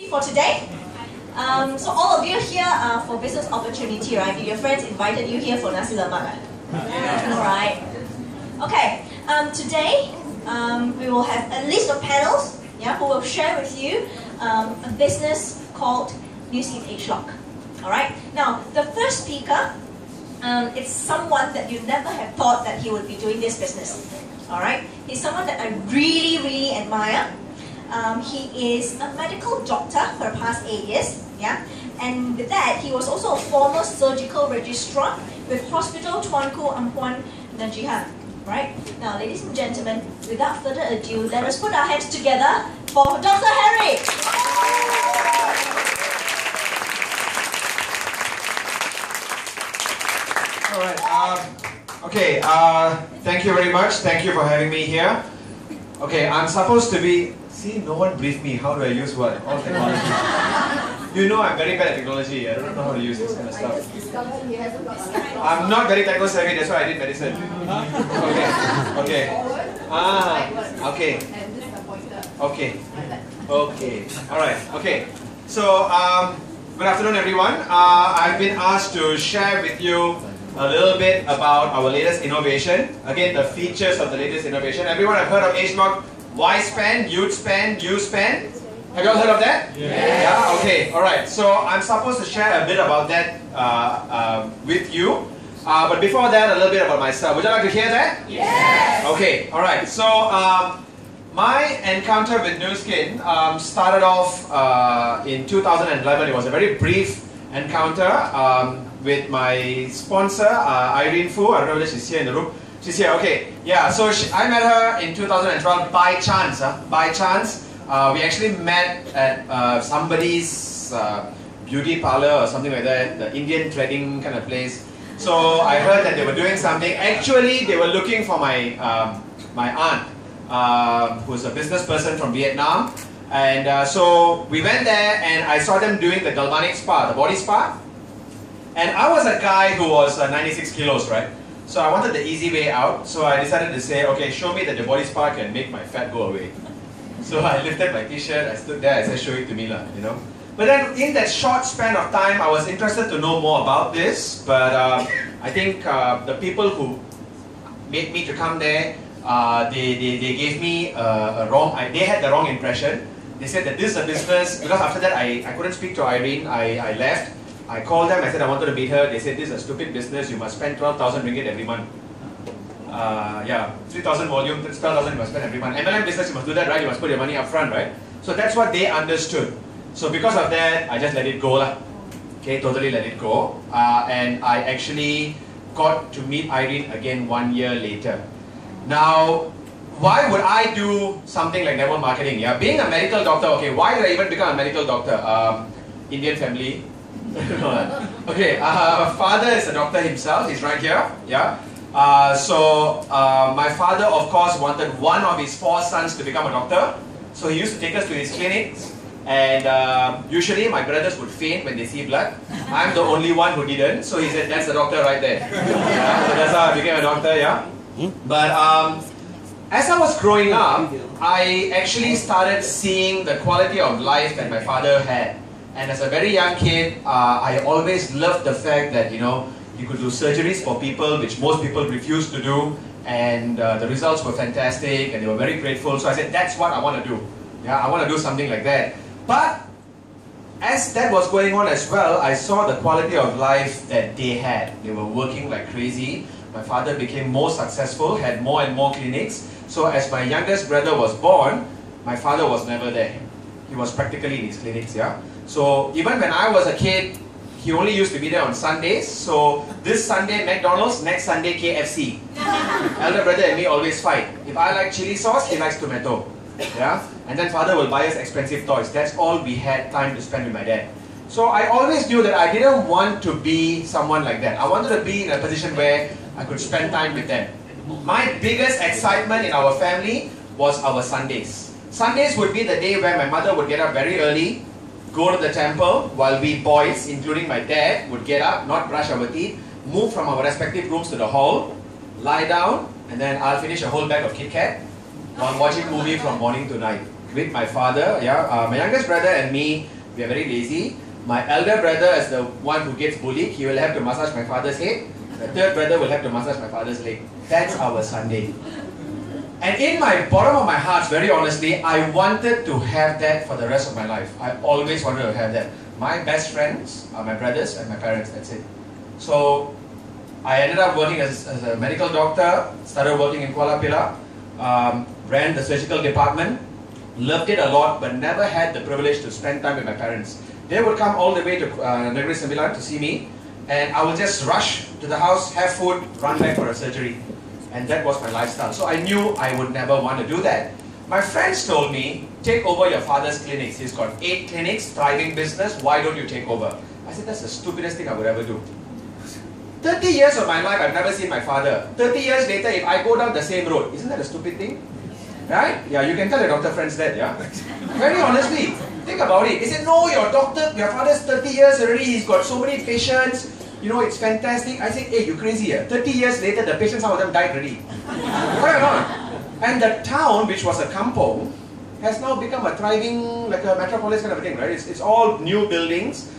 For today. So all of you here are for business opportunity, right? Did your friends invited you here for nasi lemak? Alright. Okay. Today we will have a list of panels, who will share with you a business called News in Age Lock. Alright. Now the first speaker is someone that you never have thought that he would be doing this business. Alright. He's someone that I really admire. He is a medical doctor for the past 8 years, and with that, he was also a former surgical registrar with Hospital Tuanku Ampuan Najihan, right? Now, ladies and gentlemen, without further ado, let us put our hands together for Dr. Harry. All right. Okay. Thank you very much. Thank you for having me here. Okay, I'm supposed to be. See, no one briefed me. How do I use what? All technology. You know I'm very bad at technology. I don't know how to use this kind of stuff. I'm not very techno savvy. That's why I did medicine. Okay. All right. Okay. So, good afternoon, everyone. I've been asked to share with you a little bit about our latest innovation. Again, the features of the latest innovation. Everyone have heard of AgeLock? Why spend, you'd spend, you spend? Have you all heard of that? Yeah, okay, alright. So I'm supposed to share a bit about that with you. But before that, a little bit about myself. Would you like to hear that? Yes! Okay, alright. So my encounter with Nu Skin started off in 2011. It was a very brief encounter with my sponsor, Irene F. I don't know whether she's here in the room. She's here, okay. Yeah, so I met her in 2012 by chance. By chance, we actually met at somebody's beauty parlor or something like that, the Indian threading kind of place. So I heard that they were doing something. Actually, they were looking for my my aunt, who's a business person from Vietnam. And so we went there and I saw them doing the galvanic spa, the body spa. And I was a guy who was 96 kilos, right? So I wanted the easy way out, so I decided to say, okay, show me that the body spa can make my fat go away. So I lifted my t-shirt, I stood there, I said, show it to me lah, you know. But then in that short span of time, I was interested to know more about this, but I think the people who made me to come there, they gave me they had the wrong impression. They said that this is a business, because after that I couldn't speak to Irene, I left. I called them, I said I wanted to meet her. They said this is a stupid business, you must spend 12,000 ringgit every month. 3,000 volume, 12,000 you must spend every month. MLM business, you must do that, right? You must put your money up front, right? So that's what they understood. So because of that, I just let it go lah. Okay, totally let it go. And I actually got to meet Irene again 1 year later. Now, why would I do something like network marketing? Yeah, being a medical doctor, okay, why did I even become a medical doctor? Indian family. Okay, father is a doctor himself, he's right here, so my father of course wanted one of his 4 sons to become a doctor, so he used to take us to his clinics, and usually my brothers would faint when they see blood. I'm the only one who didn't, so he said that's the doctor right there. So that's how I became a doctor, But as I was growing up, I actually started seeing the quality of life that my father had. And as a very young kid, I always loved the fact that, you know, you could do surgeries for people, which most people refuse to do. And the results were fantastic and they were very grateful. So I said, that's what I want to do. Yeah, I want to do something like that. But as that was going on as well, I saw the quality of life that they had. They were working like crazy. My father became more successful, had more and more clinics. So as my youngest brother was born, my father was never there. He was practically in his clinics, So even when I was a kid, he only used to be there on Sundays. So this Sunday McDonald's, next Sunday KFC. Elder brother and me always fight. If I like chili sauce, he likes tomato. And then father will buy us expensive toys. That's all we had time to spend with my dad. So I always knew that I didn't want to be someone like that. I wanted to be in a position where I could spend time with them. My biggest excitement in our family was our Sundays. Sundays would be the day where my mother would get up very early, go to the temple, while we boys, including my dad, would get up, not brush our teeth, move from our respective rooms to the hall, lie down, and then I'll finish a whole bag of Kit Kat while watching movie from morning to night. with my father. My youngest brother and me, we are very lazy. My elder brother is the one who gets bullied. He will have to massage my father's head. The third brother will have to massage my father's leg. That's our Sunday. And in my bottom of my heart, very honestly, I wanted to have that for the rest of my life. I always wanted to have that. My best friends are my brothers and my parents, that's it. So I ended up working as a medical doctor, started working in Kuala Lumpur, ran the surgical department, loved it a lot, but never had the privilege to spend time with my parents. They would come all the way to Negeri Sembilan to see me, and I would just rush to the house, have food, run back for a surgery. And that was my lifestyle. So I knew I would never want to do that. My friends told me, take over your father's clinics. He's got 8 clinics, thriving business, why don't you take over? I said, that's the stupidest thing I would ever do. 30 years of my life, I've never seen my father. 30 years later, if I go down the same road, isn't that a stupid thing? Right? Yeah, you can tell your doctor friends that, yeah? Very honestly, think about it. He said, no, your father's 30 years already, he's got so many patients, you know, it's fantastic. I said, hey, you crazy, yeah? 30 years later, the patients, some of them died already. Correct or not? And the town, which was a kampong, has now become a thriving, like a metropolis kind of a thing, right? It's all new buildings,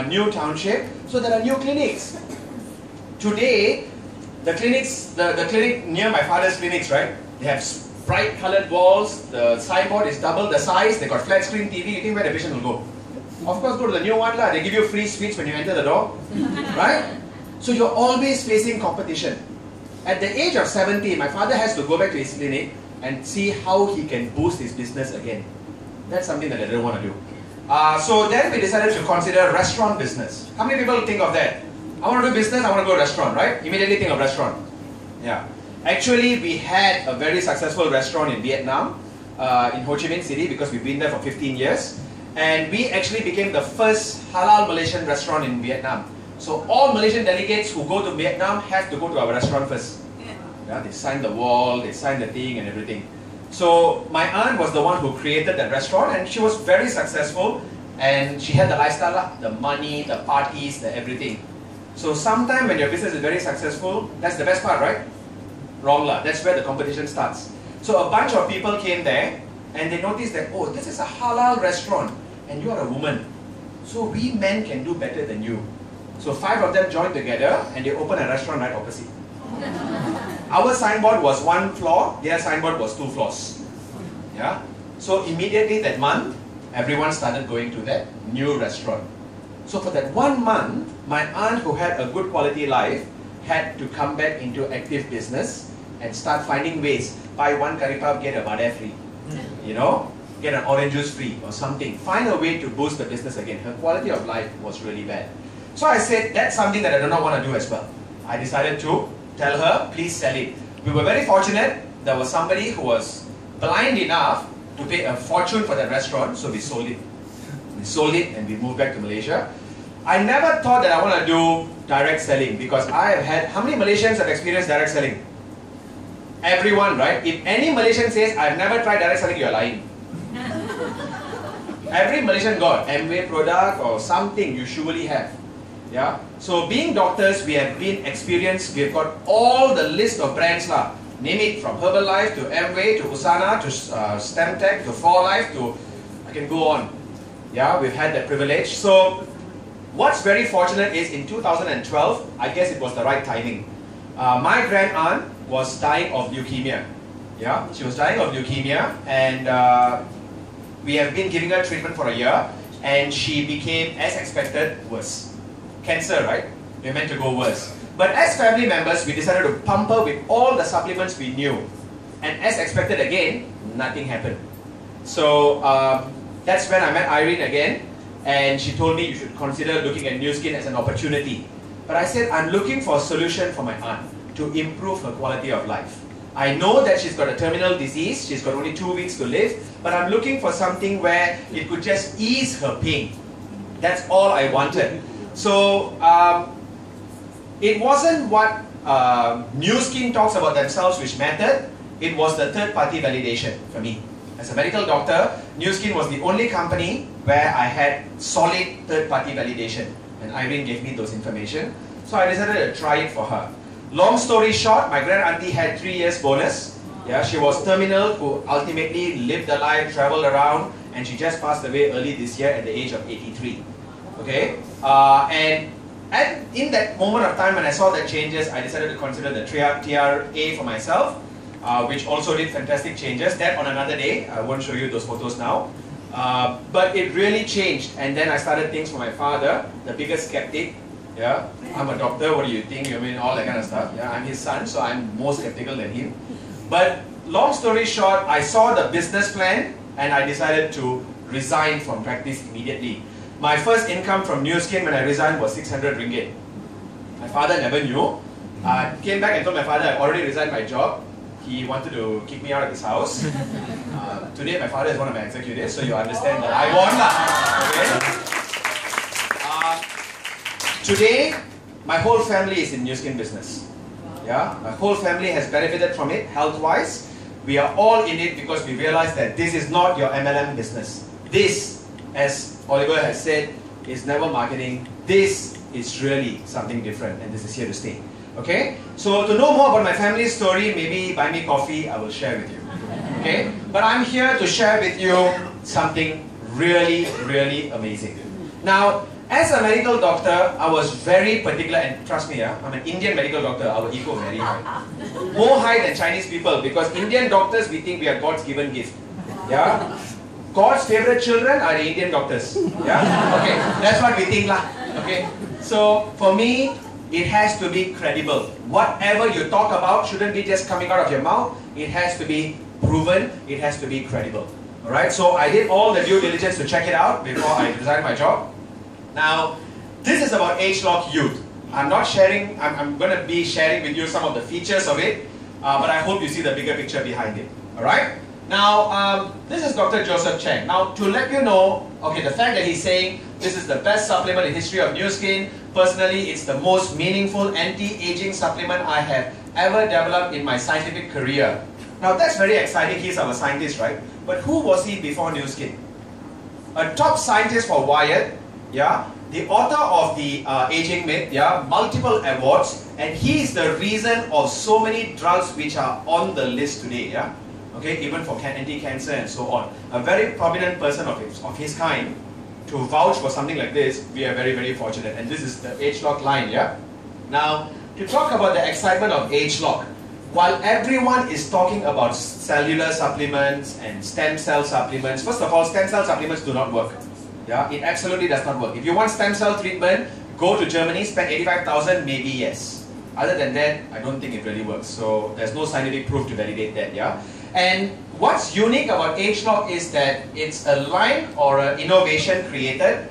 new township, so there are new clinics. Today, the clinic near my father's clinics, right? They have bright colored walls, the signboard is double the size, they got flat screen TV, you think where the patient will go? Of course, go to the new one, they give you free sweets when you enter the door, right? So you're always facing competition. At the age of 70, my father has to go back to his clinic and see how he can boost his business again. That's something that I didn't want to do. So then we decided to consider restaurant business. How many people think of that? I want to do business, I want to go to restaurant, right? Immediately think of restaurant. Yeah. Actually, we had a very successful restaurant in Vietnam, in Ho Chi Minh City, because we've been there for 15 years. And we actually became the first halal Malaysian restaurant in Vietnam. So all Malaysian delegates who go to Vietnam have to go to our restaurant first. Yeah, they sign the wall, they sign the thing and everything. So my aunt was the one who created that restaurant, and she was very successful. And she had the lifestyle, the money, the parties, the everything. So sometime when your business is very successful, that's the best part, right? Wrong lah. That's where the competition starts. So a bunch of people came there and they noticed that, oh, this is a halal restaurant and you are a woman. So we men can do better than you. So 5 of them joined together and they opened a restaurant right opposite. Our signboard was 1 floor, their signboard was 2 floors. Yeah. So immediately that month, everyone started going to that new restaurant. So for that 1 month, my aunt, who had a good quality life, had to come back into active business and start finding ways. Buy 1 curry puff, get a vada free. You know, get an orange juice free or something. Find a way to boost the business again. Her quality of life was really bad. So I said, that's something that I do not want to do as well. I decided to tell her, please sell it. We were very fortunate. There was somebody who was blind enough to pay a fortune for that restaurant, so we sold it. We sold it and we moved back to Malaysia. I never thought that I want to do direct selling because I have had, how many Malaysians have experienced direct selling? Everyone, right? If any Malaysian says, I've never tried direct selling, you're lying. Every Malaysian got Amway product or something you surely have. Yeah. So being doctors, we have been experienced, we've got all the list of brands lah. Name it, from Herbalife to Amway to Usana to Stemtech to 4Life to, I can go on. Yeah, we've had that privilege. So what's very fortunate is in 2012, I guess it was the right timing. My grand aunt was dying of leukemia. Yeah, she was dying of leukemia, and we have been giving her treatment for a year, and she became, as expected, worse. Cancer, right? We're meant to go worse. But as family members, we decided to pump her with all the supplements we knew. And as expected again, nothing happened. So that's when I met Irene again, and she told me you should consider looking at Nu Skin as an opportunity. But I said, I'm looking for a solution for my aunt to improve her quality of life. I know that she's got a terminal disease, she's got only 2 weeks to live, but I'm looking for something where it could just ease her pain. That's all I wanted. So it wasn't what Nu Skin talks about themselves which mattered, it was the third-party validation for me. As a medical doctor, Nu Skin was the only company where I had solid third-party validation, and Irene gave me those information. So I decided to try it for her. Long story short, my grand auntie had 3 years bonus. Yeah, she was terminal, who ultimately lived a life, traveled around, and she just passed away early this year at the age of 83. Okay, and in that moment of time when I saw the changes, I decided to consider the TRA for myself, which also did fantastic changes. That on another day, I won't show you those photos now. But it really changed, and then I started things for my father, the biggest skeptic. Yeah, I'm a doctor, what do you think? I mean, all that kind of stuff. Yeah, I'm his son, so I'm more skeptical than him. But long story short, I saw the business plan and I decided to resign from practice immediately. My first income from Nu Skin when I resigned was 600 ringgit. My father never knew. I came back and told my father I've already resigned my job. He wanted to kick me out of his house. Today my father is one of my executives, so you understand that I won lah. Okay? Today, my whole family is in Nu Skin business. Yeah, my whole family has benefited from it health-wise. We are all in it because we realize that this is not your MLM business. This, as Oliver has said, is never marketing. This is really something different, and this is here to stay. Okay? So to know more about my family story, maybe buy me coffee, I will share with you. Okay? But I'm here to share with you something really, really amazing. Now, as a medical doctor, I was very particular, and trust me, I'm an Indian medical doctor, our ego very high. More high than Chinese people, because Indian doctors, we think we are God's given gift. Yeah? God's favorite children are the Indian doctors. Yeah? Okay, that's what we think lah. Okay? So, for me, it has to be credible. Whatever you talk about shouldn't be just coming out of your mouth. It has to be proven, it has to be credible. Alright, so I did all the due diligence to check it out before I resigned my job. Now, this is about ageLOC Youth. I'm not sharing, I'm going to be sharing with you some of the features of it, but I hope you see the bigger picture behind it. Alright? Now, this is Dr. Joseph Cheng. Now, to let you know, okay, the fact that he's saying this is the best supplement in history of Nu Skin, personally, it's the most meaningful anti-aging supplement I have ever developed in my scientific career. Now, that's very exciting. He's our scientist, right? But who was he before Nu Skin? A top scientist for Wired, yeah, the author of the Aging Myth, yeah, multiple awards, and he is the reason of so many drugs which are on the list today, yeah, okay, even for anti-cancer and so on. A very prominent person of his kind to vouch for something like this, we are very, very fortunate. And this is the ageLOC line, yeah. Now, to talk about the excitement of ageLOC, while everyone is talking about cellular supplements and stem cell supplements, first of all, stem cell supplements do not work. Yeah, it absolutely does not work. If you want stem cell treatment, go to Germany, spend 85,000, maybe yes. Other than that, I don't think it really works. So there's no scientific proof to validate that, yeah. And what's unique about ageLOC is that it's a line or an innovation created,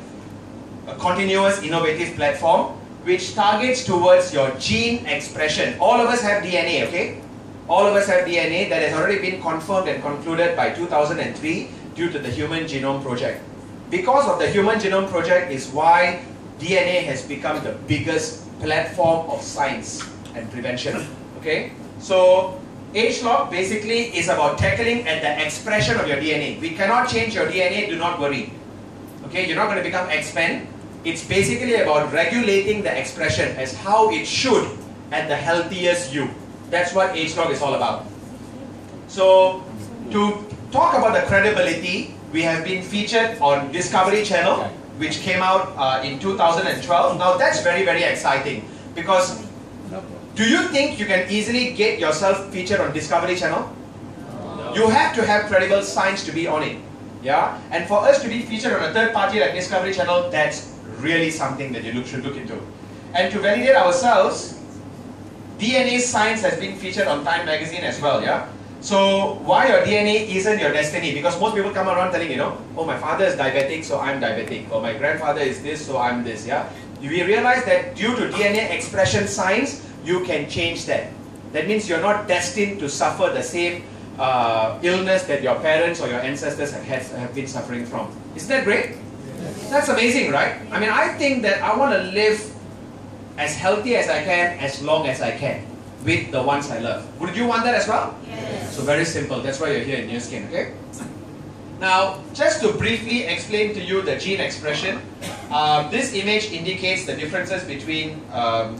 a continuous innovative platform which targets towards your gene expression. All of us have DNA, okay? All of us have DNA that has already been confirmed and concluded by 2003 due to the Human Genome Project. Because of the Human Genome Project is why DNA has become the biggest platform of science and prevention. Okay? So, ageLOC basically is about tackling at the expression of your DNA. We cannot change your DNA, do not worry. Okay? You're not going to become X-Men. It's basically about regulating the expression as how it should at the healthiest you. That's what ageLOC is all about. So, to talk about the credibility, we have been featured on Discovery Channel, which came out in 2012. Now that's very, very exciting because do you think you can easily get yourself featured on Discovery Channel? No. You have to have credible science to be on it. Yeah? And for us to be featured on a third party like Discovery Channel, that's really something that you should look into. And to validate ourselves, DNA Science has been featured on Time Magazine as well. Yeah? So, why your DNA isn't your destiny? Because most people come around telling, you know, oh, my father is diabetic, so I'm diabetic. Or my grandfather is this, so I'm this, yeah? We realize that due to DNA expression science, you can change that. That means you're not destined to suffer the same illness that your parents or your ancestors have been suffering from. Isn't that great? Yes. That's amazing, right? I mean, I think that I want to live as healthy as I can, as long as I can, with the ones I love. Would you want that as well? Yes. So very simple. That's why you're here in Nu Skin, okay? Now, just to briefly explain to you the gene expression, this image indicates the differences between, the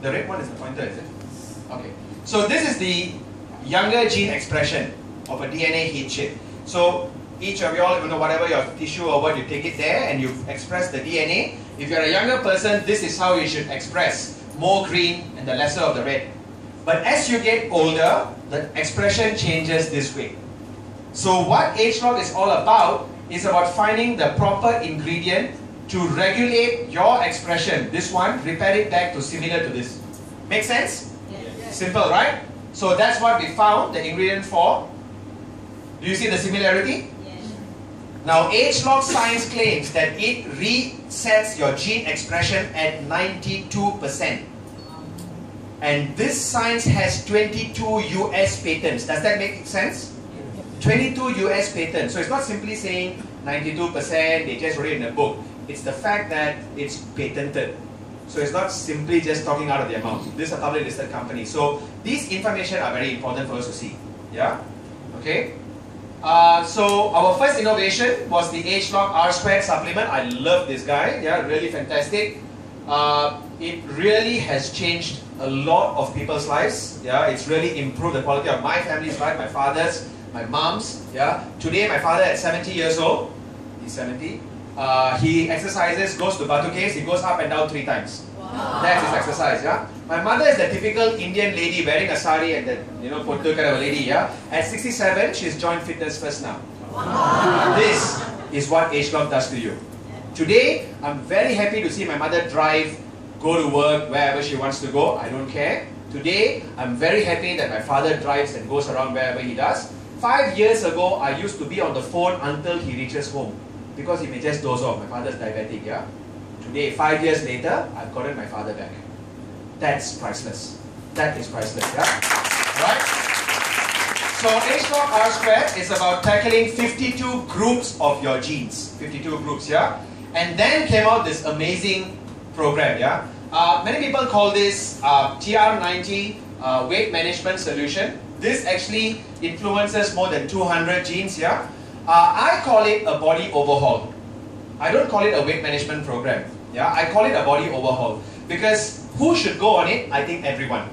red one is the pointer, is it? Okay. So this is the younger gene expression of a DNA heat shift. So each of you all, whatever your tissue or what, you take it there and you express the DNA. If you're a younger person, this is how you should express. More green and the lesser of the red. But as you get older, the expression changes this way. So what age lock is all about is about finding the proper ingredient to regulate your expression. This one, repair it back to similar to this. Make sense? Yes. Simple, right? So that's what we found the ingredient for. Do you see the similarity? Yes. Now, age lock science claims that it resets your gene expression at 92%. And this science has 22 US patents. Does that make sense? 22 US patents. So it's not simply saying 92%, they just wrote it in a book. It's the fact that it's patented. So it's not simply just talking out of their mouth. This is a publicly listed company. So these information are very important for us to see. Yeah? Okay? So our first innovation was the Age Lock R2 supplement. I love this guy. Yeah, really fantastic. It really has changed a lot of people's lives. Yeah, it's really improved the quality of my family's life, my father's, my mom's. Yeah, today my father at 70 years old, he's 70. He exercises, goes to Batu Caves, he goes up and down 3 times. Wow. That's his exercise. Yeah. My mother is the typical Indian lady wearing a sari and that potu kind of a lady. Yeah. At 67, she's joined Fitness First now. Wow. This is what Age Lock does to you. Today, I'm very happy to see my mother drive, go to work wherever she wants to go. I don't care. Today, I'm very happy that my father drives and goes around wherever he does. 5 years ago, I used to be on the phone until he reaches home because he may just doze off. My father's diabetic. Yeah. Today, 5 years later, I've gotten my father back. That's priceless. That is priceless. Yeah. Right. So Age Lock R2 is about tackling 52 groups of your genes. 52 groups. Yeah. And then came out this amazing program, yeah. Many people call this TR90 weight management solution. This actually influences more than 200 genes, yeah. I call it a body overhaul. I don't call it a weight management program, yeah. I call it a body overhaul because who should go on it? I think everyone,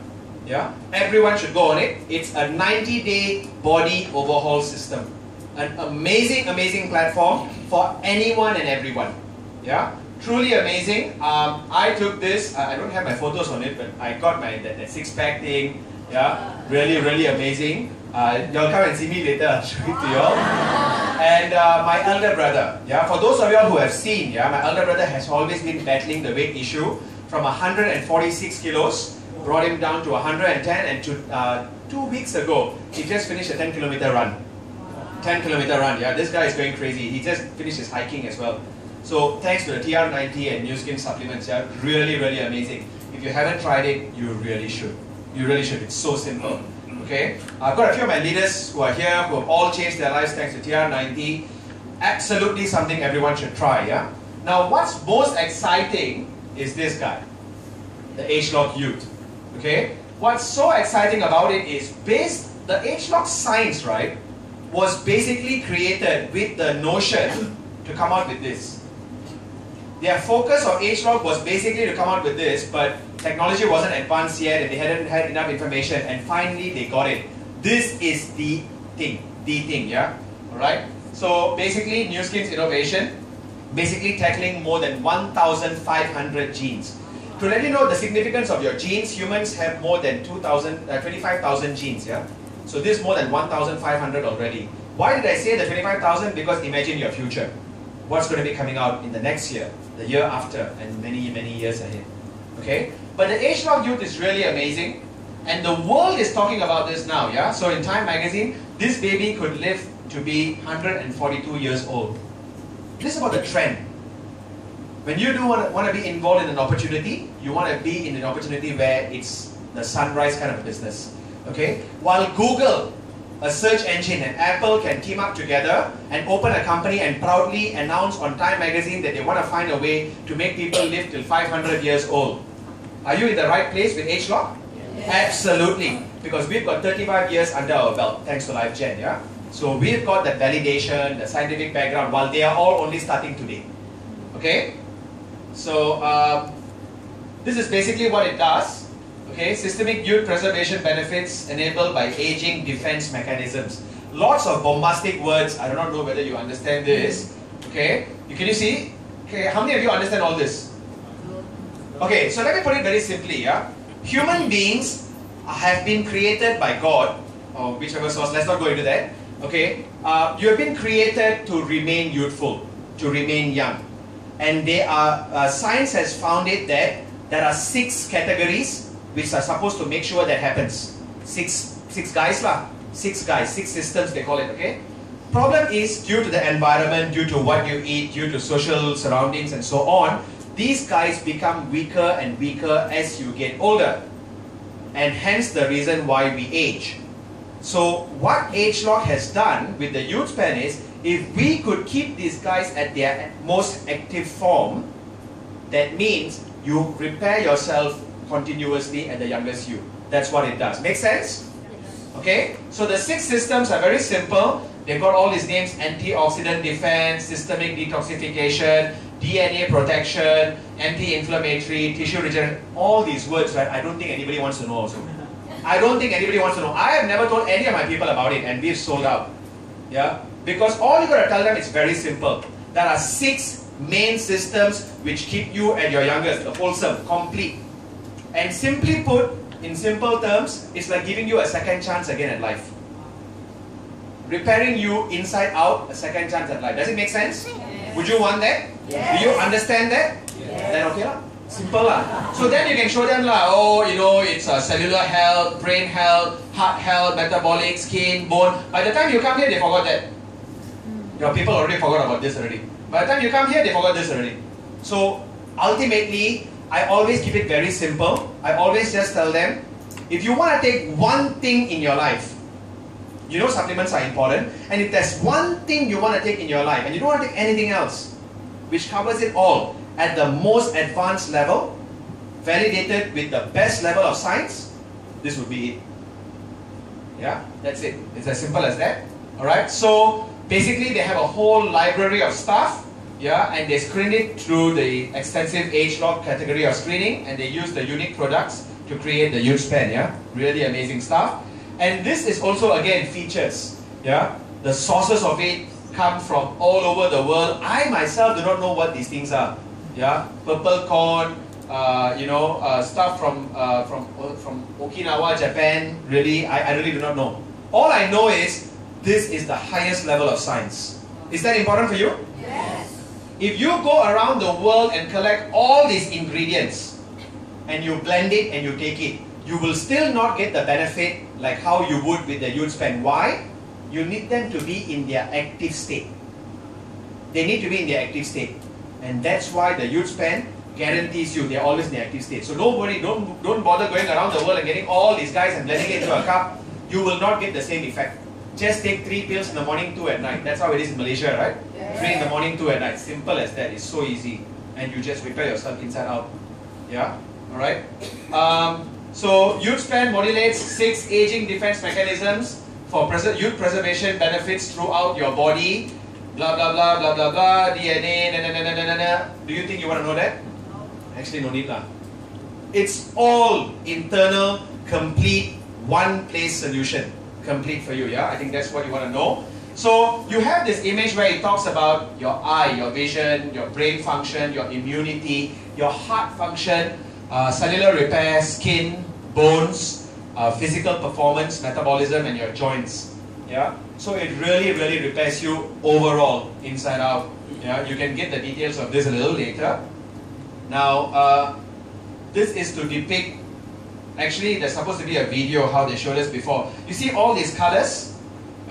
yeah. Everyone should go on it. It's a 90-day body overhaul system. An amazing, amazing platform for anyone and everyone. Yeah, truly amazing. I took this. I don't have my photos on it, but I got my that six-pack thing. Yeah, really, really amazing. Y'all come and see me later. I'll show it to y'all. And my elder brother. Yeah, for those of y'all who have seen, yeah, my elder brother has always been battling the weight issue. From 146 kilos, brought him down to 110, and to 2 weeks ago, he just finished a 10-kilometer run. 10-kilometer run. Yeah, this guy is going crazy. He just finished his hiking as well. So thanks to the TR90 and New Skin supplements, yeah, really, really amazing. If you haven't tried it, you really should. You really should. It's so simple. Okay? I've got a few of my leaders who are here who have all changed their lives thanks to TR90. Absolutely something everyone should try, yeah? Now, what's most exciting is this guy, the Age Lock Youth. Okay? What's so exciting about it is the Age Lock science, right, was basically created with the notion to come out with this. Their focus of Age Lock was basically to come out with this, but technology wasn't advanced yet and they hadn't had enough information, and finally they got it. This is the thing, yeah? Alright? So basically, New Skin's innovation, basically tackling more than 1,500 genes. To let you know the significance of your genes, humans have more than 25,000 genes, yeah? So this is more than 1,500 already. Why did I say the 25,000? Because imagine your future. What's going to be coming out in the next year, the year after, and many, many years ahead. Okay? But the Age Lock Youth is really amazing. And the world is talking about this now, yeah? So in Time magazine, this baby could live to be 142 years old. This is about the trend. When you do want to be involved in an opportunity, you want to be in an opportunity where it's the sunrise kind of business. Okay? While Google, a search engine, and Apple can team up together and open a company and proudly announce on Time magazine that they want to find a way to make people live till 500 years old. Are you in the right place with Age Lock? Yes. Absolutely. Because we've got 35 years under our belt, thanks to LifeGen, yeah? So we've got that validation, the scientific background, while they are all only starting today. Okay? So, this is basically what it does. Okay, systemic youth preservation benefits enabled by aging defense mechanisms. Lots of bombastic words. I do not know whether you understand this. Okay, can you see? Okay, how many of you understand all this? Okay, so let me put it very simply. Yeah, human beings have been created by God, or whichever source. Let's not go into that. Okay, you have been created to remain youthful, to remain young, and science has found it that there are 6 categories which are supposed to make sure that happens. Six guys lah. 6 guys, 6 systems they call it, okay? Problem is, due to the environment, due to what you eat, due to social surroundings and so on, these guys become weaker and weaker as you get older. And hence the reason why we age. So what ageLOC has done with the youth span is, if we could keep these guys at their most active form, that means you repair yourself continuously at the youngest you. That's what it does. Make sense? Okay, so the 6 systems are very simple. They've got all these names: antioxidant defense, systemic detoxification, DNA protection, anti-inflammatory, tissue regeneration. All these words, right? I don't think anybody wants to know also. I don't think anybody wants to know. I have never told any of my people about it, and we've sold out. Yeah, because all you got to tell them is very simple. There are 6 main systems which keep you at your youngest, wholesome, complete. And simply put, in simple terms, it's like giving you a second chance again at life. Repairing you inside out, a second chance at life. Does it make sense? Yes. Would you want that? Yes. Do you understand that? Yes. Then okay lah. Simple lah. So then you can show them lah, oh, you know, it's cellular health, brain health, heart health, metabolic, skin, bone. By the time you come here, they forgot that. Your people already forgot about this already. By the time you come here, they forgot this already. So ultimately, I always keep it very simple. I always just tell them, if you want to take one thing in your life, you know supplements are important, and if there's one thing you want to take in your life, and you don't want to take anything else, which covers it all, at the most advanced level, validated with the best level of science, this would be it. Yeah, that's it. It's as simple as that. Alright, so basically they have a whole library of stuff. Yeah, and they screen it through the extensive ageLOC category of screening, and they use the unique products to create the youth span. Yeah, really amazing stuff. And this is also again features. Yeah, the sources of it come from all over the world. I myself do not know what these things are. Yeah, purple corn, stuff from Okinawa, Japan. Really, I really do not know. All I know is this is the highest level of science. Is that important for you? Yes. If you go around the world and collect all these ingredients and you blend it and you take it, you will still not get the benefit like how you would with the youth span. Why? You need them to be in their active state. They need to be in their active state. And that's why the youth span guarantees you they're always in the active state. So don't worry, don't bother going around the world and getting all these guys and blending it into a cup. You will not get the same effect. Just take 3 pills in the morning, 2 at night. That's how it is in Malaysia, right? Yeah. 3 in the morning, 2 at night. Simple as that. It's so easy. And you just repair yourself inside out. Yeah? Alright? So, youth span modulates 6 aging defense mechanisms for youth preservation benefits throughout your body. Blah, blah, blah, blah, blah, blah. DNA, na, na, na, na, na, na. Do you think you want to know that? Actually, no need lah. It's all internal, complete, one-place solution. Complete for you, yeah? I think that's what you want to know. So you have this image where it talks about your eye, your vision, your brain function, your immunity, your heart function, cellular repair, skin, bones, physical performance, metabolism, and your joints. Yeah? So it really, really repairs you overall, inside out. Yeah? You can get the details of this a little later. Now, this is to depict. Actually, there's supposed to be a video how they showed us before. You see all these colors?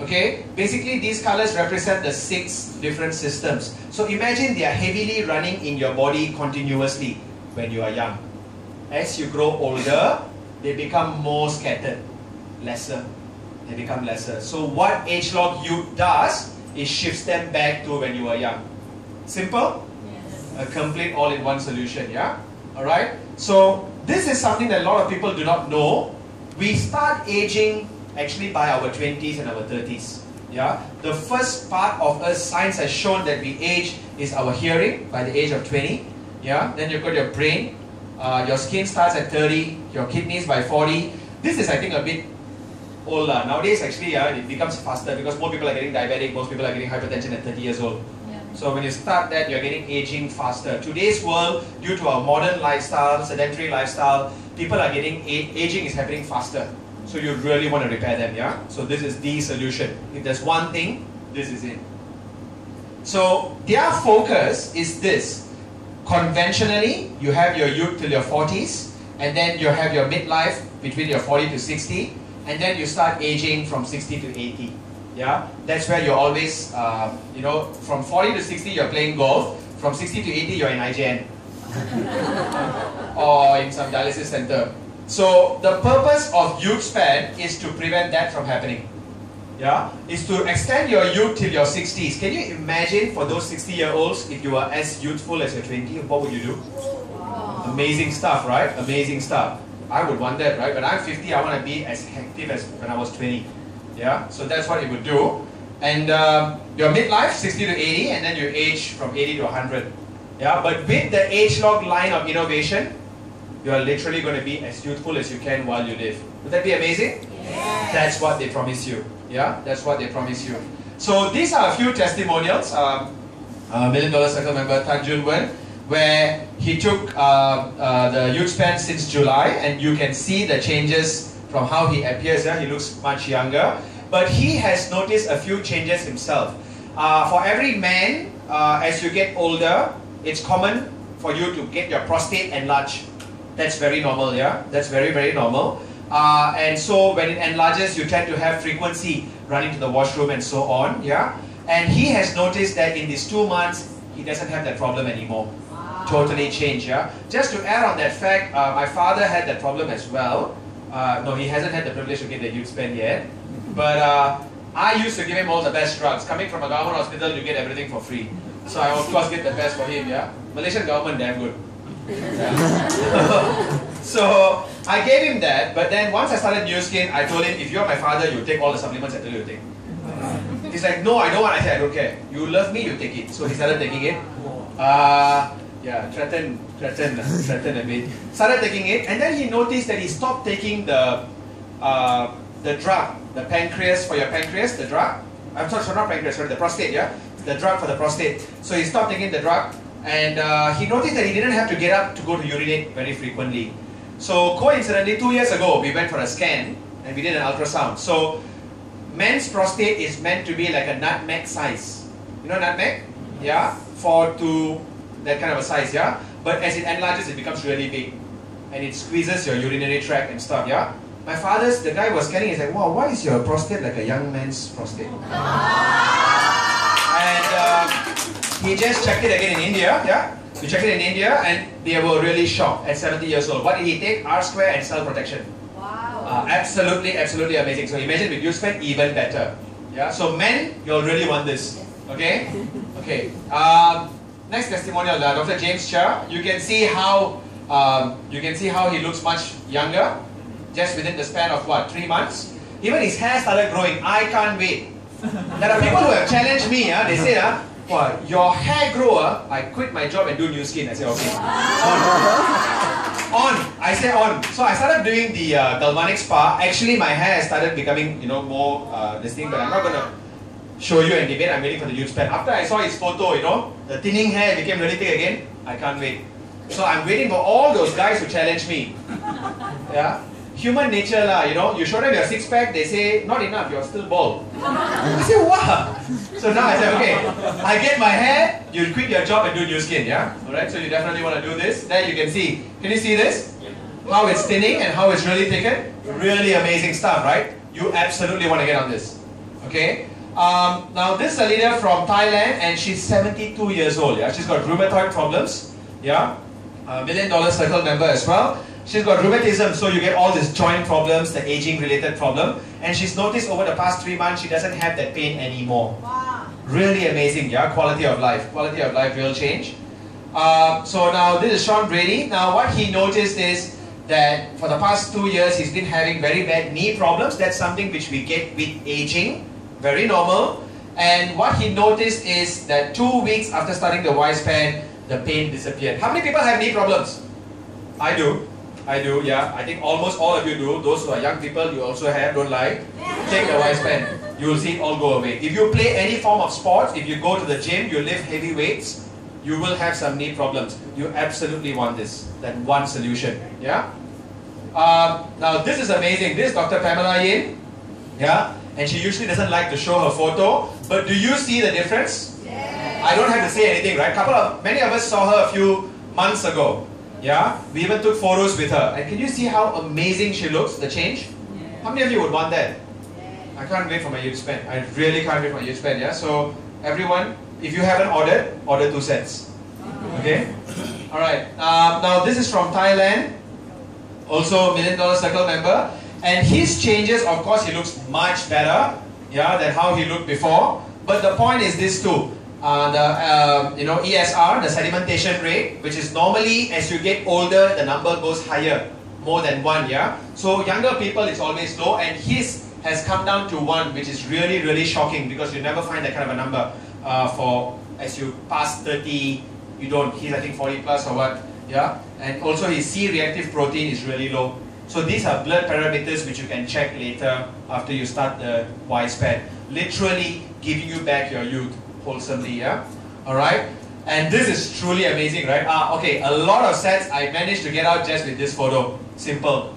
Okay? Basically, these colors represent the 6 different systems. So imagine they are heavily running in your body continuously when you are young. As you grow older, they become more scattered. Lesser. They become lesser. So what ageLOC Youth does is shifts them back to when you were young. Simple? Yes. A complete all-in-one solution, yeah? Alright? So, this is something that a lot of people do not know. We start aging actually by our 20s and our 30s. Yeah? The first part of us, science has shown that we age is our hearing by the age of 20. Yeah? Then you've got your brain your skin starts at 30, your kidneys by 40. This is, I think, a bit old. Nowadays, actually, it becomes faster because more people are getting diabetic, most people are getting hypertension at 30 years old. Yeah. So when you start that, you're getting aging faster. Today's world, due to our modern lifestyle, sedentary lifestyle, people are getting, aging is happening faster. So you really want to repair them, yeah? So this is the solution. If there's one thing, this is it. So their focus is this. Conventionally, you have your youth till your 40s, and then you have your midlife between your 40 to 60, and then you start aging from 60 to 80. Yeah, that's where you're always, you know, from 40 to 60 you're playing golf, from 60 to 80 you're in IJN or in some dialysis center. So the purpose of youth span is to prevent that from happening. Yeah, is to extend your youth till your 60s. Can you imagine for those 60-year-olds, if you were as youthful as your 20, what would you do? Wow. Amazing stuff, right? Amazing stuff. I would want that, right? When I'm 50, I want to be as active as when I was 20. Yeah, so that's what it would do. And your midlife, 60 to 80, and then you age from 80 to 100. Yeah, but with the age-log line of innovation, you are literally going to be as youthful as you can while you live. Would that be amazing? Yes. That's what they promise you. Yeah, that's what they promise you. So these are a few testimonials. $1 Million Circle member Tan Jun Wen, where he took the youth span since July, and you can see the changes from how he appears. Yeah, he looks much younger, but he has noticed a few changes himself. For every man, as you get older, it's common for you to get your prostate enlarged. That's very normal. Yeah, that's very, very normal. And so when it enlarges, you tend to have frequency running to the washroom and so on, yeah? And he has noticed that in these 2 months, he doesn't have that problem anymore. Wow. Totally changed, yeah? Just to add on that fact, my father had that problem as well. No, he hasn't had the privilege to get the youth span yet. But I used to give him all the best drugs. Coming from a government hospital, you get everything for free. So I of course get the best for him, yeah? Malaysian government, damn good. Yeah. So I gave him that, but then once I started New Skin, I told him, if you're my father, you take all the supplements I tell you to take. He's like, no, I don't want. I said, I don't care. You love me, you take it. So he started taking it. Yeah, threaten a bit. Started taking it, and then he noticed that he stopped taking the drug, the pancreas for your pancreas, the drug. I'm sorry, not pancreas, sorry, the prostate, yeah? The drug for the prostate. So he stopped taking the drug, and he noticed that he didn't have to get up to go to urinate very frequently. So coincidentally, 2 years ago, we went for a scan and we did an ultrasound. So men's prostate is meant to be like a nutmeg size. You know nutmeg? Yeah? To that kind of a size, yeah? But as it enlarges, it becomes really big. And it squeezes your urinary tract and stuff, yeah? My father's, the guy was scanning, he's like, wow, why is your prostate like a young man's prostate? And he just checked it again in India, yeah? We checked it in India and they were really shocked at 70 years old. What did he take? R-square and cell protection. Wow. Absolutely, absolutely amazing. So imagine with youth span, even better. Yeah. So men, you'll really want this. Okay? Okay. Next testimonial, Dr. James Chia. You can see how he looks much younger, just within the span of what, 3 months. Even his hair started growing. I can't wait. There are people who have challenged me. They say, wow, your hair grower, I quit my job and do New Skin. I say, okay. On. I say on. So I started doing the galvanic spa. Actually, my hair started becoming, you know, more this thing, but I'm not going to show you and debate. I'm waiting for the youth span. After I saw his photo, you know, the thinning hair became really thick again. I can't wait. So I'm waiting for all those guys who challenge me. Yeah. Human nature lah, you know, you show them your six-pack, they say, not enough, you're still bald. I say, what? So now I say, okay, I get my hair, you quit your job and do New Skin, yeah? Alright, so you definitely want to do this. There you can see. Can you see this? How it's thinning and how it's really thickened? Really amazing stuff, right? You absolutely want to get on this. Okay? Now this is a leader from Thailand and she's 72 years old, yeah? She's got rheumatoid problems, yeah? $1 Million Circle member as well. She's got rheumatism, so you get all these joint problems, the aging related problem. And she's noticed over the past 3 months, she doesn't have that pain anymore. Wow. Really amazing, yeah? Quality of life. Quality of life will change. So now this is Sean Brady. Now what he noticed is that for the past 2 years, he's been having very bad knee problems. That's something which we get with aging. Very normal. And what he noticed is that 2 weeks after starting the Y-span, the pain disappeared. How many people have knee problems? I do, yeah. I think almost all of you do. Those who are young people, you also have, don't lie. Take the wise pen. You will see it all go away. If you play any form of sports, if you go to the gym, you lift heavy weights, you will have some knee problems. You absolutely want this. That one solution, yeah? Now this is amazing. This is Dr. Pamela Yin, yeah? And she usually doesn't like to show her photo, but do you see the difference? Yeah. I don't have to say anything, right? Many of us saw her a few months ago, yeah? We even took photos with her. And can you see how amazing she looks, the change? Yeah. How many of you would want that? Yeah. I can't wait for my youth spend. I really can't wait for my youth spend, yeah? So everyone, if you haven't ordered, order 2 sets, okay? Alright, now this is from Thailand, also $1 Million Circle member. And his changes, of course, he looks much better, yeah, than how he looked before. But the point is this too, ESR, the sedimentation rate, which is normally as you get older, the number goes higher, more than 1, yeah. So younger people, it's always low, and his has come down to 1, which is really, really shocking because you never find that kind of a number for as you pass 30. You don't. He's I think 40 plus or what, yeah. And also his C-reactive protein is really low. So these are blood parameters which you can check later after you start the wise pad. Literally giving you back your youth wholesomely, yeah? Alright? And this is truly amazing, right? Okay, a lot of sets I managed to get out just with this photo. Simple.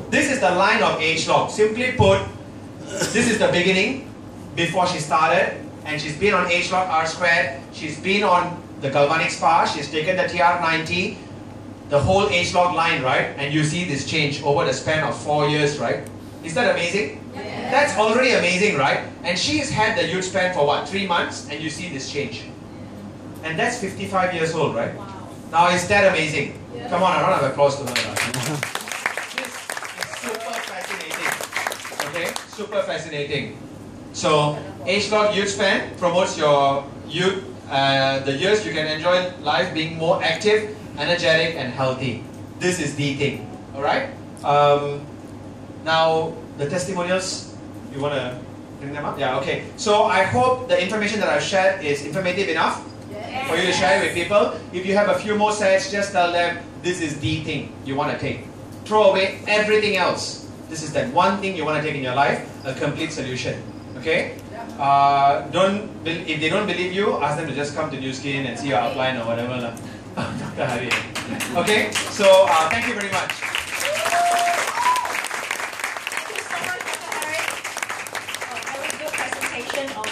This is the line of age log. Simply put, this is the beginning, before she started, and she's been on age log R squared, she's been on the galvanic spa, she's taken the TR90, the whole age log line, right? And you see this change over the span of 4 years, right? Is that amazing? Yeah. That's already amazing, right? And she's had the youth span for what, 3 months, and you see this change. And that's 55 years old, right? Wow. Now is that amazing? Yeah. Come on, a round of applause to her. This is super fascinating. Okay? Super fascinating. So, age log youth span promotes your youth, the years you can enjoy life being more active, energetic and healthy. This is the thing. Alright? Now, the testimonials, you want to bring them up? Yeah, okay. So I hope the information that I've shared is informative enough for you to share with people. If you have a few more sets, just tell them this is the thing you want to take. Throw away everything else. This is that one thing you want to take in your life, a complete solution. Okay? If they don't believe you, ask them to just come to New Skin and see your outline or whatever. Dr. Hari. Okay, so thank you very much. Thank you so much, Dr. Hari. Very good presentation of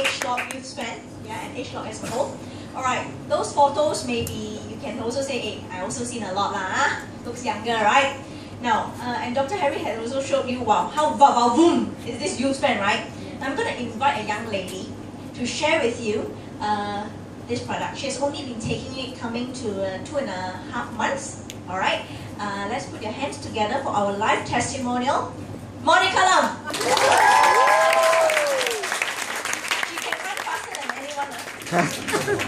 age log youth span, yeah, and age log as a whole. Alright, those photos maybe you can also say, hey, I also seen a lot lah, looks younger, right? Now, and Dr. Hari had also showed you, wow, how boom is this youth span, right? I'm going to invite a young lady to share with you this product. She has only been taking it coming to 2.5 months. Alright, let's put your hands together for our live testimonial. Monica Lam! She can run faster than anyone.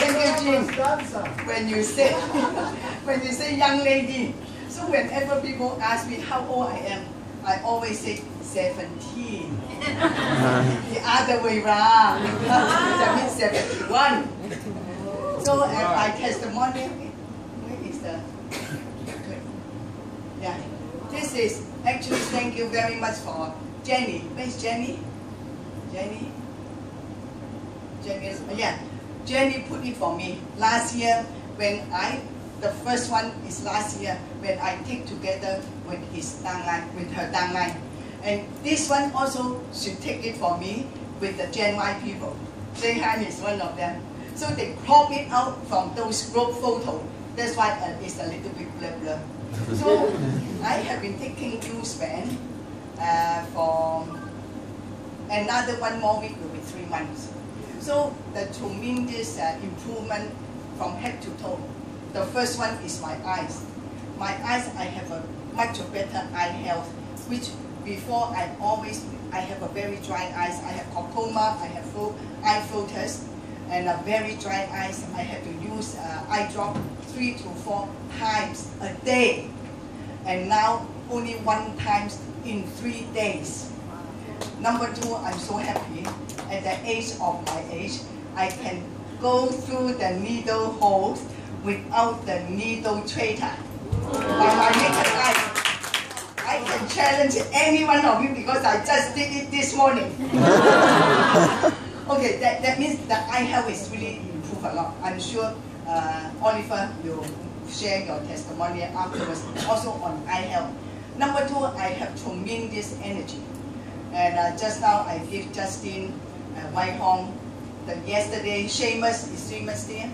Thank you, Jim. When you say young lady, so whenever people ask me how old I am, I always say 17. The other way round. That means 71. So my testimonial, where is the... Yeah. This is actually, thank you very much for Jenny. Where's Jenny? Jenny? Yeah. Jenny put it for me. Last year, when the first one is last year, when I take together with her Dangai. And this one also should take it for me with the Gen Y people. Zhehan is one of them. So they crop it out from those group photos. That's why it's a little bit blur. So I have been taking youth span for another 1 more week will be 3 months. So the tremendous improvement from head to toe. The first one is my eyes. My eyes, I have a much better eye health, which before I have a very dry eyes. I have glaucoma, I have eye floaters, and a very dry eyes. I have to use eye drop 3 to 4 times a day. And now only 1 time in 3 days. Number 2, I'm so happy. At the age of my age, I can go through the needle holes without the needle traitor. by my naked eye. I can challenge any one of you because I just did it this morning. Okay, that means the eye health is really improved a lot. I'm sure Oliver will share your testimony afterwards, also on eye health. Number two, I have tremendous energy. And just now I give Justin Whitehorn, yesterday, Seamus, is Seamus there?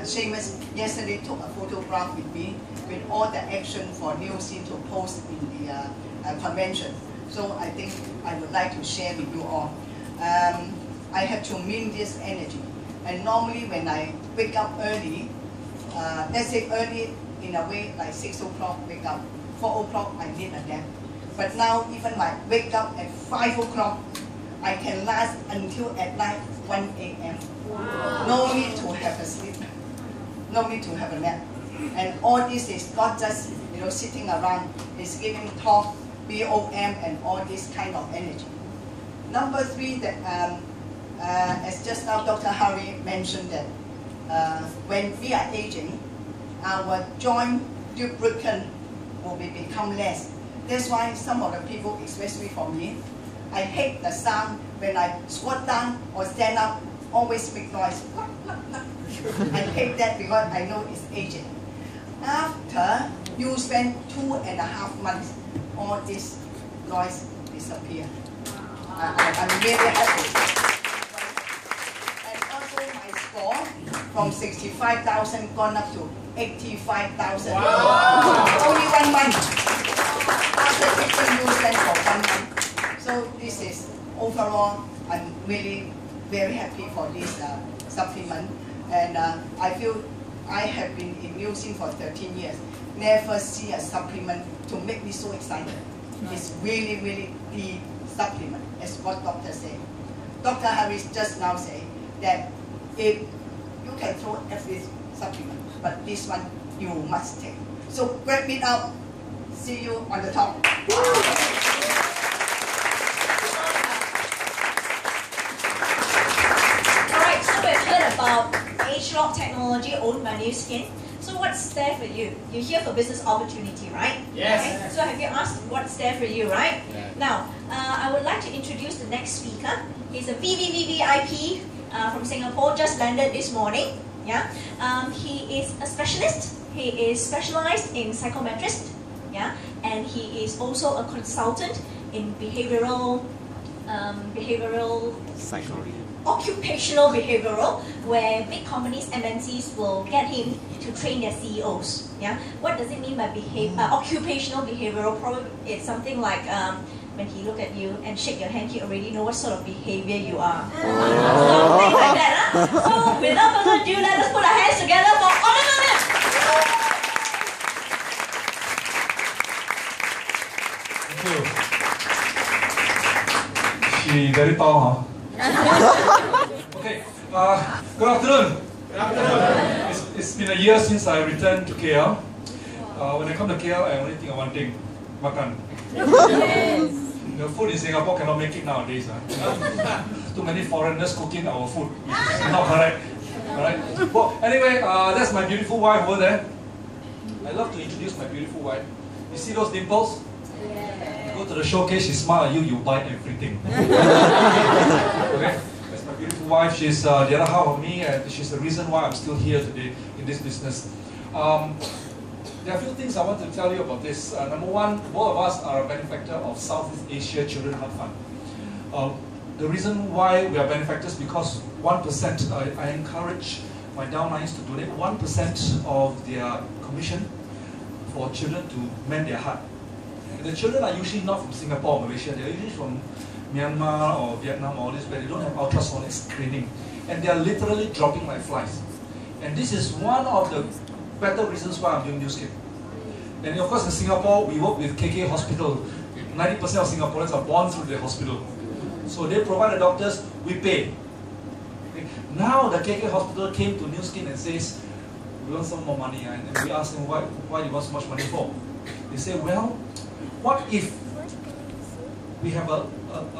Seamus yesterday took a photograph with me with all the action for New Scene to post in the convention. So I think I would like to share with you all. I have tremendous energy. And normally when I wake up early, let's say early in a way like 6 o'clock wake up, 4 o'clock I need a nap. But now even I wake up at 5 o'clock, I can last until at night 1 a.m. No need to have a sleep, no need to have a nap. And all this is not just sitting around, it's giving talk, BOM and all this kind of energy. Number three, that as just now Dr. Harry mentioned that when we are aging, our joint lubricant will become less. That's why some of the people, especially for me, I hate the sound when I squat down or stand up, always make noise. I hate that because I know it's aging. After you spend 2.5 months, all this noise disappear. I'm really happy. And also my score from 65,000 gone up to 85,000. Wow. Only 1 month. After taking new stand for 1 month. So this is overall, I'm really very happy for this supplement. And I feel I have been in New Scene for 13 years. Never see a supplement to make me so excited. It's really, really the supplement, as what doctor said. Dr. Harris just now said that if you can throw every supplement, but this one you must take. So grab it out. See you on the top. Alright, so we've heard about age-lock technology owned by New Skin. So what's there for you? You're here for business opportunity, right? Yes. Okay. So have you asked what's there for you, right? Yeah. Now, I would like to introduce the next speaker. He's a VVVVIP from Singapore, just landed this morning. Yeah. He is a specialist. He is specialized in psychometrist. Yeah. And he is also a consultant in occupational behavioral, where big companies, MNCs, will get him to train their CEOs. Yeah, what does it mean by occupational behavioral? Probably it's something like when he look at you and shake your hand, he already know what sort of behavior you are. Something like that. So without further ado, let us put our hands together for Oliver. Thank you. She very tall, huh? Okay, good afternoon. Good afternoon. It's been a year since I returned to KL. When I come to KL, I only think of one thing: makan. Yes. The food in Singapore cannot make it nowadays. Too many foreigners cooking our food, which is not correct. Alright. Well, anyway, that's my beautiful wife over there. I love to introduce my beautiful wife. You see those dimples? You go to the showcase, she smile at you, you buy everything. Okay? That's my beautiful wife. She's the other half of me, and she's the reason why I'm still here today in this business. There are a few things I want to tell you about this. Number one, both of us are a benefactor of Southeast Asia Children Heart Fund. The reason why we are benefactors is because 1%, I encourage my downlines to donate 1% of their commission for children to mend their heart. And the children are usually not from Singapore or Malaysia, they are usually from Myanmar or Vietnam or all this, where they don't have ultrasonic screening. And they are literally dropping like flies. And this is one of the better reasons why I'm doing New Skin. And of course in Singapore, we work with KK Hospital. 90% of Singaporeans are born through the hospital. So they provide the doctors, we pay. Okay. Now the KK Hospital came to New Skin and says, we want some more money. And we asked them, why do you want so much money for? They say, well, what if we have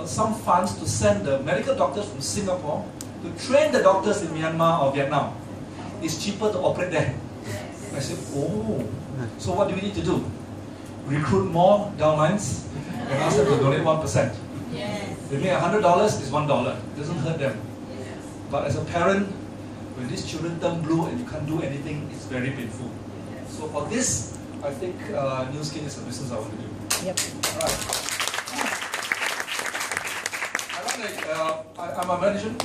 some funds to send the medical doctors from Singapore to train the doctors in Myanmar or Vietnam? It's cheaper to operate there. I said, oh, so what do we need to do? Recruit more downlines and ask them to donate 1%. Yes. They make $100 is $1. It doesn't hurt them. Yes. But as a parent, when these children turn blue and you can't do anything, it's very painful. So for this, I think New Skin is a business I want to do. Yep. All right. I'm a management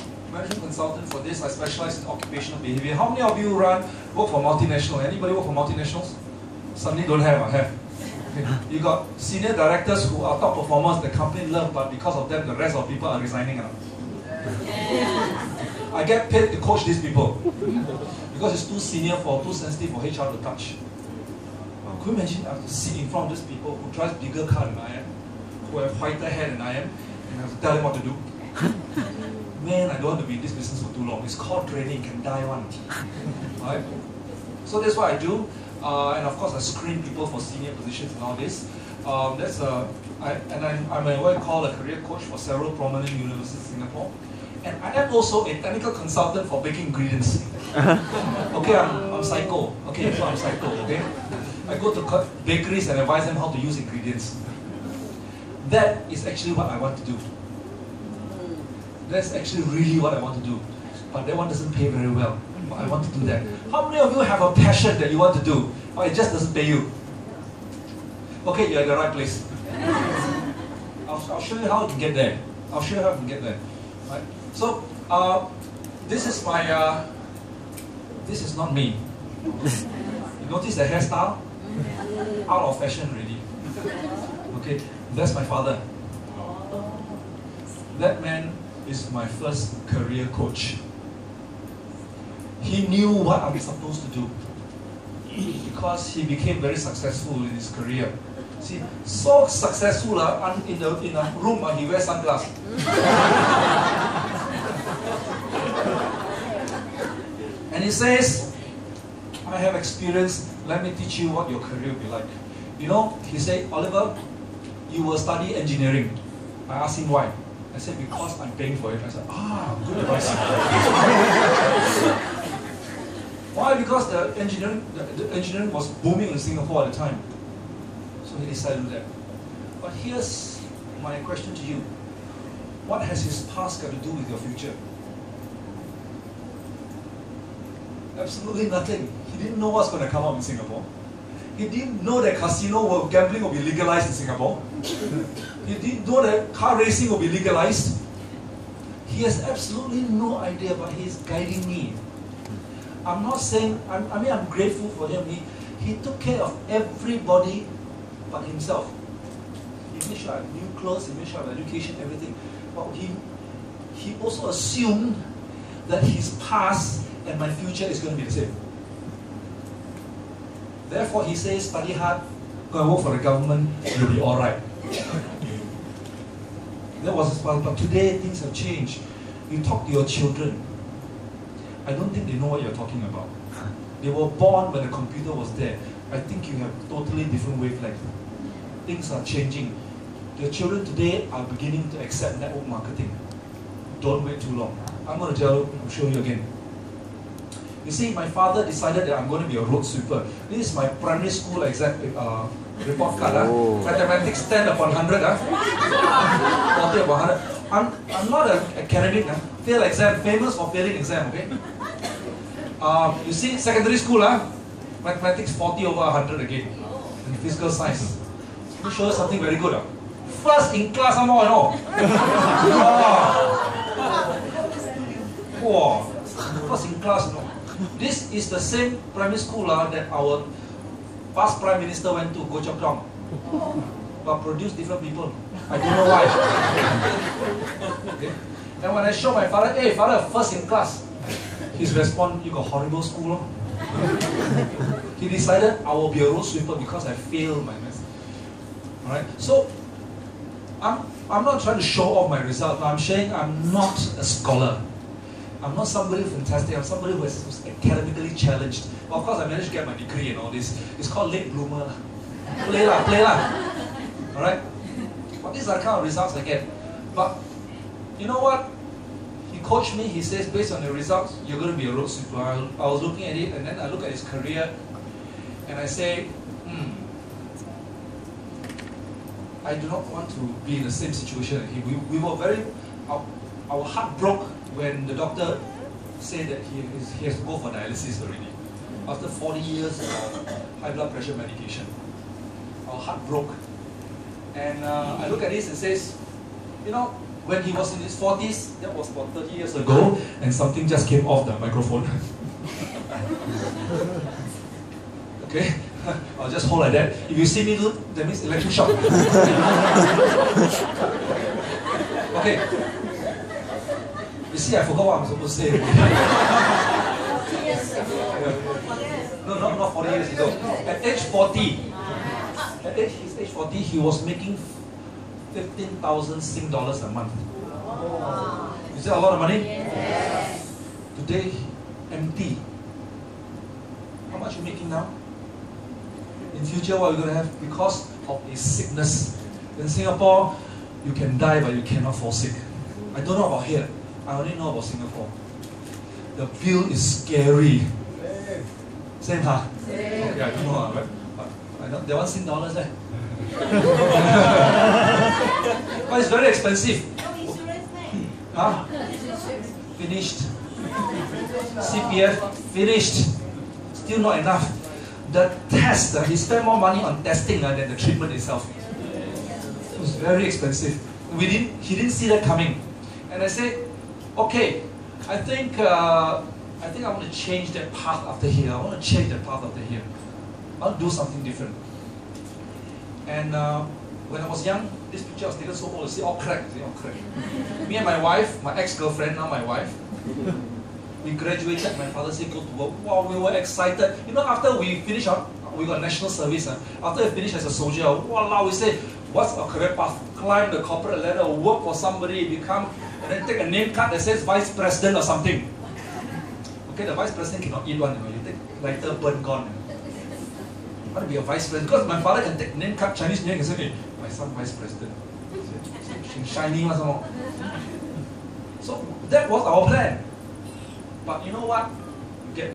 consultant for this. I specialize in occupational behavior. How many of you work for multinational? Anybody work for multinationals? Suddenly don't have, I have. Okay. You got senior directors who are top performers the company love, but because of them, the rest of people are resigning. I get paid to coach these people because it's too senior too sensitive for HR to touch. Could you imagine I have to sit in front of these people who drive bigger car than I am, who have whiter hair than I am, and I have to tell them what to do? Man, I don't want to be in this business for too long. It's called training, can die one. Right? So that's what I do. And of course, I screen people for senior positions and all this. I'm what I call a career coach for several prominent universities in Singapore. And I am also a technical consultant for baking ingredients. Okay, I'm psycho. Okay, so I'm psycho. Okay, I go to bakeries and advise them how to use ingredients. That is actually what I want to do. That's actually really what I want to do. But that one doesn't pay very well. But I want to do that. How many of you have a passion that you want to do, but it just doesn't pay you? Okay, you're at the right place. I'll show you how you can get there. I'll show you how you can get there. Right? So, this is my, this is not me. You notice the hairstyle? Out of fashion already. Okay, that's my father. That man is my first career coach. He knew what I'm supposed to do because he became very successful in his career. See, so successful in a room he wears sunglasses. And he says, I have experience, let me teach you what your career will be like. You know, he said, Oliver, you will study engineering. I asked him why. I said, because I'm paying for it. I said, good advice. Why? Because the engineering was booming in Singapore at the time. So he decided to do that. But here's my question to you. What has his past got to do with your future? Absolutely nothing. He didn't know what's going to come up in Singapore. He didn't know that gambling will be legalized in Singapore. He didn't know that car racing will be legalized. He has absolutely no idea, but he's guiding me. I'm not saying, I'm grateful for him. He took care of everybody but himself. He made sure I have new clothes, he made sure I have education, everything. But he also assumed that his past and my future is going to be the same. Therefore, he says, study hard, go and work for the government, you'll be alright. But today, things have changed. You talk to your children, I don't think they know what you're talking about. They were born when the computer was there. I think you have totally different wavelength. Things are changing. The children today are beginning to accept network marketing. Don't wait too long. I'm going to show you again. You see, my father decided that I'm going to be a road sweeper. This is my primary school exam report card. Mathematics 10 upon 100. 40 upon 100. I'm not an academic. Fail exam, famous for failing exam. Okay. You see, secondary school. Mathematics 40 over 100 again. And physical science. Let me show you something very good. First in class, I'm all, you know. Wow. First in class, you know. This is the same primary school that our past Prime Minister went to, Goh Chok Tong. But produced different people. I don't know why. Okay. And when I show my father, hey father, first in class, his response, you got horrible school. He decided I will be a road sweeper because I failed my maths. Alright? So I'm not trying to show off my result. I'm saying I'm not a scholar. I'm not somebody fantastic. I'm somebody who is academically challenged. But of course, I managed to get my degree and all this. It's called late bloomer. Play lah. Alright? But these are the kind of results I get. But you know what? He coached me. He says, based on the results, you're going to be a road sweeper. I was looking at it, and then I look at his career. And I say, I do not want to be in the same situation as him. We were our heart broke when the doctor said that he has to go for dialysis already. After 40 years of high blood pressure medication. Our heart broke. And I look at this and says, you know, when he was in his 40s, that was about 30 years ago, and something just came off the microphone. Okay? I'll just hold like that. If you see me do, that means electric shock. Okay. You see, I forgot what I'm supposed to say. No, not 40 years ago. At age 40, his age 40, he was making 15,000 Sing dollars a month. Is that a lot of money? Yes. Today, empty. How much are you making now? In future, what are you going to have? Because of a sickness. In Singapore, you can die, but you cannot fall sick. I don't know about here. I only know about Singapore. The bill is scary. Same, huh? Same. Okay, I don't know, but I know, they want Sing dollars, eh? But it's very expensive. No insurance, mate. Huh? Finished. CPF, finished. Still not enough. The test, he spent more money on testing than the treatment itself. It was very expensive. He didn't see that coming. And I said, okay, I think I want to change that path after here. I want to change that path after here. I want to do something different. And when I was young, this picture was taken so old, see all cracked, Me and my wife, my ex-girlfriend, now my wife, we graduated, my father said go to work. Wow, we were excited. You know, after we finished we got national service. After we finished as a soldier, wow, we said, what's our career path? Climb the corporate ladder, work for somebody, become, and then take a name card that says vice president or something. Okay, the vice president cannot eat one, you take lighter, burn gone. I want to be a vice president, because my father can take name card, Chinese name, and say, hey, my son vice president. Shiny one, some more. So that was our plan. But you know what?